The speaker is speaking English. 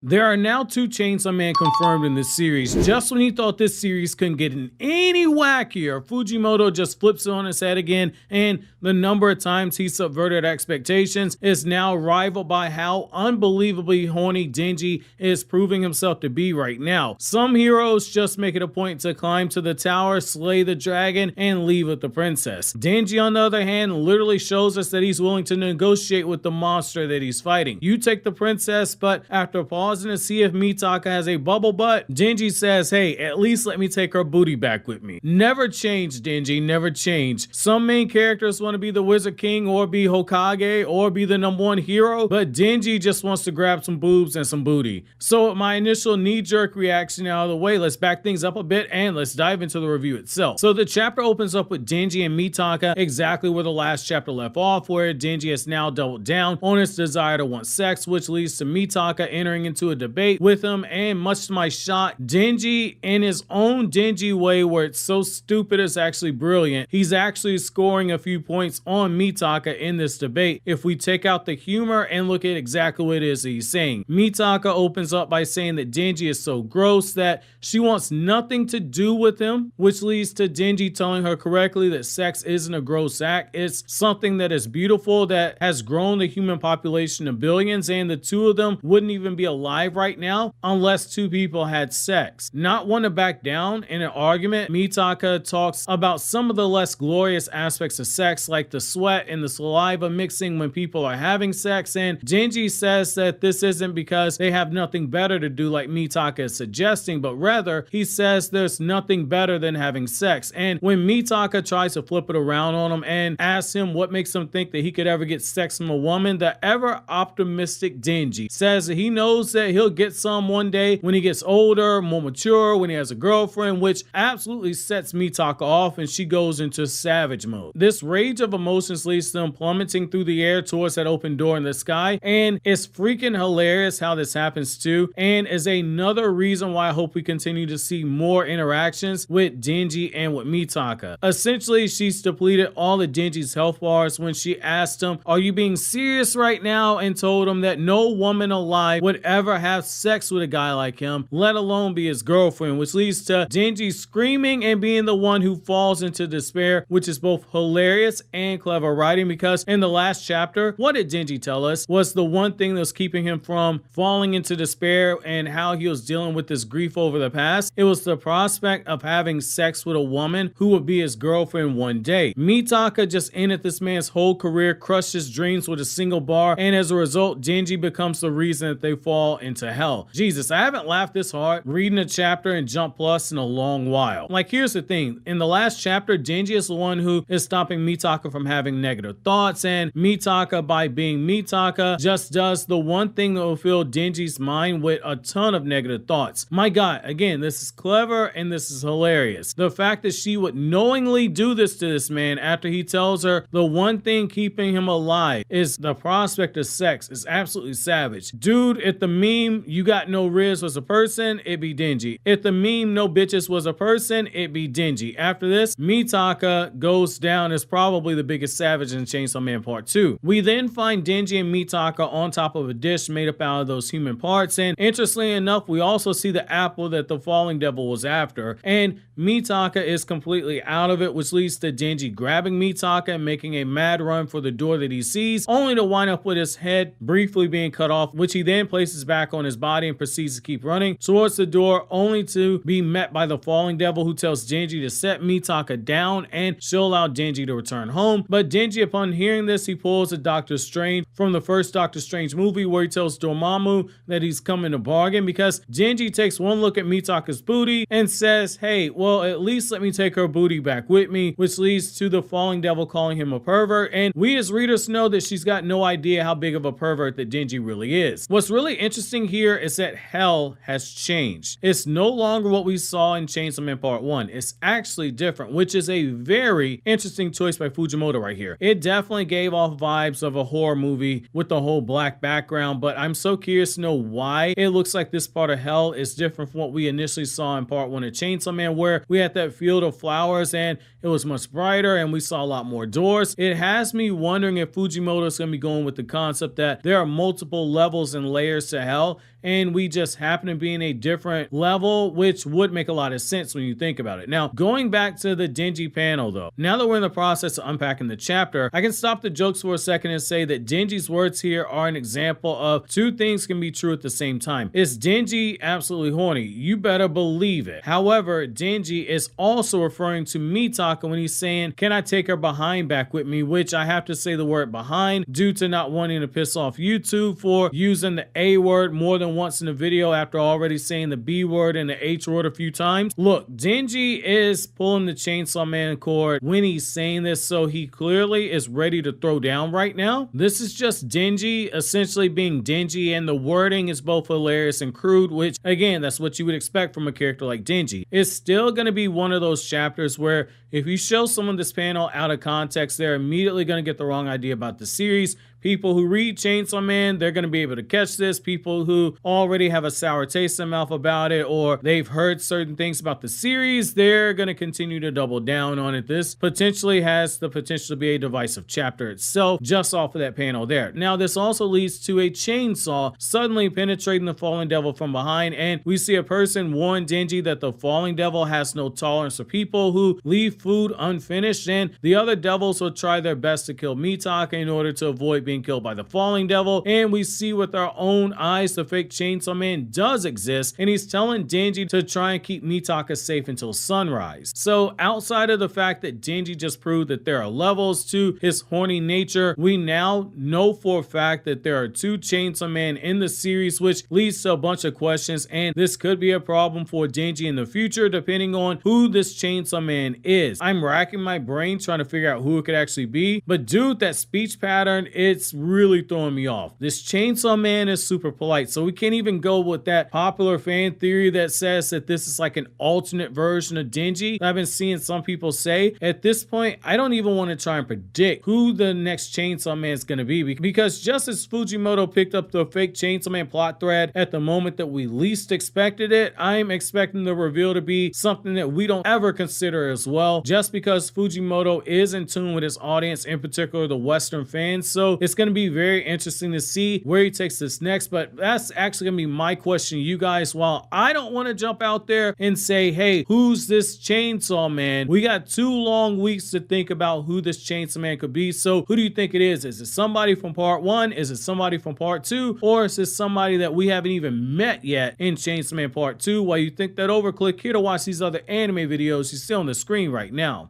There are now 2 Chainsaw Man confirmed in this series. Just when you thought this series couldn't get any wackier, Fujimoto just flips it on his head again, and the number of times he subverted expectations is now rivaled by how unbelievably horny Denji is proving himself to be right now. Some heroes just make it a point to climb to the tower, slay the dragon, and leave with the princess. Denji, on the other hand, literally shows us that he's willing to negotiate with the monster that he's fighting. You take the princess, but after pausing to see if Mitaka has a bubble butt, Denji says, hey, at least let me take her booty back with me. Never change, Denji, never change. Some main characters want to be the Wizard King or be Hokage or be the #1 hero, but Denji just wants to grab some boobs and some booty. So with my initial knee-jerk reaction out of the way, let's back things up a bit and let's dive into the review itself. So the chapter opens up with Denji and Mitaka exactly where the last chapter left off, where Denji has now doubled down on his desire to want sex, which leads to Mitaka entering into a debate with him, and much to my shock, Denji, in his own Denji way where it's so stupid it's actually brilliant, he's actually scoring a few points on Mitaka in this debate if we take out the humor and look at exactly what it is that he's saying. Mitaka opens up by saying that Denji is so gross that she wants nothing to do with him, which leads to Denji telling her correctly that sex isn't a gross act, it's something that is beautiful, that has grown the human population to billions, and the two of them wouldn't even be alive right now unless 2 people had sex. Not one to back down in an argument, Mitaka talks about some of the less glorious aspects of sex, like the sweat and the saliva mixing when people are having sex, and Denji says that this isn't because they have nothing better to do like Mitaka is suggesting, but rather he says there's nothing better than having sex. And when Mitaka tries to flip it around on him and asks him what makes him think that he could ever get sex from a woman, the ever optimistic Denji says that he knows that he'll get some one day when he gets older, more mature, when he has a girlfriend, which absolutely sets Mitaka off and she goes into savage mode. This rage of emotions leads to them plummeting through the air towards that open door in the sky, and it's freaking hilarious how this happens too, and is another reason why I hope we continue to see more interactions with Denji and with Mitaka. Essentially, she's depleted all of Denji's health bars when she asked him, are you being serious right now, and told him that no woman alive would ever have sex with a guy like him, let alone be his girlfriend, which leads to Denji screaming and being the one who falls into despair, which is both hilarious and clever writing, because in the last chapter, what did Denji tell us was the one thing that was keeping him from falling into despair and how he was dealing with this grief over the past? It was the prospect of having sex with a woman who would be his girlfriend one day. Mitaka just ended this man's whole career, crushed his dreams with a single bar, and as a result, Denji becomes the reason that they fall into hell. Jesus, I haven't laughed this hard reading a chapter in Jump Plus in a long while. Like, here's the thing. In the last chapter, Denji is the one who is stopping Mitaka from having negative thoughts, and Mitaka, by being Mitaka, just does the one thing that will fill Denji's mind with a ton of negative thoughts. My God, again, this is clever and this is hilarious. The fact that she would knowingly do this to this man after he tells her the one thing keeping him alive is the prospect of sex is absolutely savage. Dude, if the meme you got no ribs was a person, it'd be Denji. If the meme no bitches was a person, it'd be Denji. After this, Mitaka goes down as probably the biggest savage in Chainsaw Man Part 2. We then find Denji and Mitaka on top of a dish made up out of those human parts, and interestingly enough, we also see the apple that the falling devil was after, and Mitaka is completely out of it, which leads to Denji grabbing Mitaka and making a mad run for the door that he sees, only to wind up with his head briefly being cut off, which he then places back on his body and proceeds to keep running towards the door, only to be met by the falling devil, who tells Denji to set Mitaka down and she'll allow Denji to return home. But Denji, upon hearing this, he pulls a Doctor Strange from the first Doctor Strange movie, where he tells Dormammu that he's coming to bargain, because Denji takes one look at Mitaka's booty and says, hey, well, at least let me take her booty back with me, which leads to the falling devil calling him a pervert, and we as readers know that she's got no idea how big of a pervert that Denji really is. What's really interesting here is that hell has changed. It's no longer what we saw in Chainsaw Man Part 1. It's actually different, which is a very interesting choice by Fujimoto right here. It definitely gave off vibes of a horror movie with the whole black background, but I'm so curious to know why it looks like this part of hell is different from what we initially saw in Part 1 of Chainsaw Man, where we had that field of flowers and it was much brighter and we saw a lot more doors. It has me wondering if Fujimoto is going to be going with the concept that there are multiple levels and layers to hell, and we just happen to be in a different level, which would make a lot of sense when you think about it. Now, going back to the Denji panel though, now that we're in the process of unpacking the chapter, I can stop the jokes for a second and say that Denji's words here are an example of two things can be true at the same time. Is Denji absolutely horny? You better believe it. However, Denji is also referring to Mitaka when he's saying, can I take her behind back with me? Which I have to say the word behind due to not wanting to piss off YouTube for using the A word more than once in the video after already saying the B word and the H word a few times. Look, Denji is pulling the Chainsaw Man cord when he's saying this, so he clearly is ready to throw down right now. This is just Denji essentially being Denji, and the wording is both hilarious and crude, which again, that's what you would expect from a character like Denji. It's still going to be one of those chapters where if you show someone this panel out of context, they're immediately going to get the wrong idea about the series. People who read Chainsaw Man, they're going to be able to catch this. People who already have a sour taste in their mouth about it, or they've heard certain things about the series, they're going to continue to double down on it. This potentially has the potential to be a divisive chapter itself just off of that panel there. Now, this also leads to a chainsaw suddenly penetrating the fallen devil from behind, and we see a person warn Denji that the falling devil has no tolerance for people who leave food unfinished, and the other devils will try their best to kill Mitaka in order to avoid being killed by the falling devil. And we see with our own eyes the fake Chainsaw Man does exist, and he's telling Denji to try and keep Mitaka safe until sunrise. So outside of the fact that Denji just proved that there are levels to his horny nature, we now know for a fact that there are two Chainsaw Man in the series, which leads to a bunch of questions, and this could be a problem for Denji in the future depending on who this Chainsaw Man is. I'm racking my brain trying to figure out who it could actually be, but dude, that speech pattern, it's really throwing me off. This Chainsaw Man is super polite, so we can't even go with that popular fan theory that says that this is like an alternate version of Denji. I've been seeing some people say. At this point, I don't even want to try and predict who the next Chainsaw Man is going to be, because just as Fujimoto picked up the fake Chainsaw Man plot thread at the moment that we least expected it, I'm expecting the reveal to be something that we don't ever consider as well, just because Fujimoto is in tune with his audience, in particular the Western fans. So it's going to be very interesting to see where he takes this next, but that's actually going to be my question to you guys. While I don't want to jump out there and say, hey, who's this Chainsaw Man? We got 2 long weeks to think about who this Chainsaw Man could be. So who do you think it is? Is it somebody from part 1? Is it somebody from part 2? Or is it somebody that we haven't even met yet in Chainsaw Man part 2? While you think that over, click here to watch these other anime videos you see on the screen right now.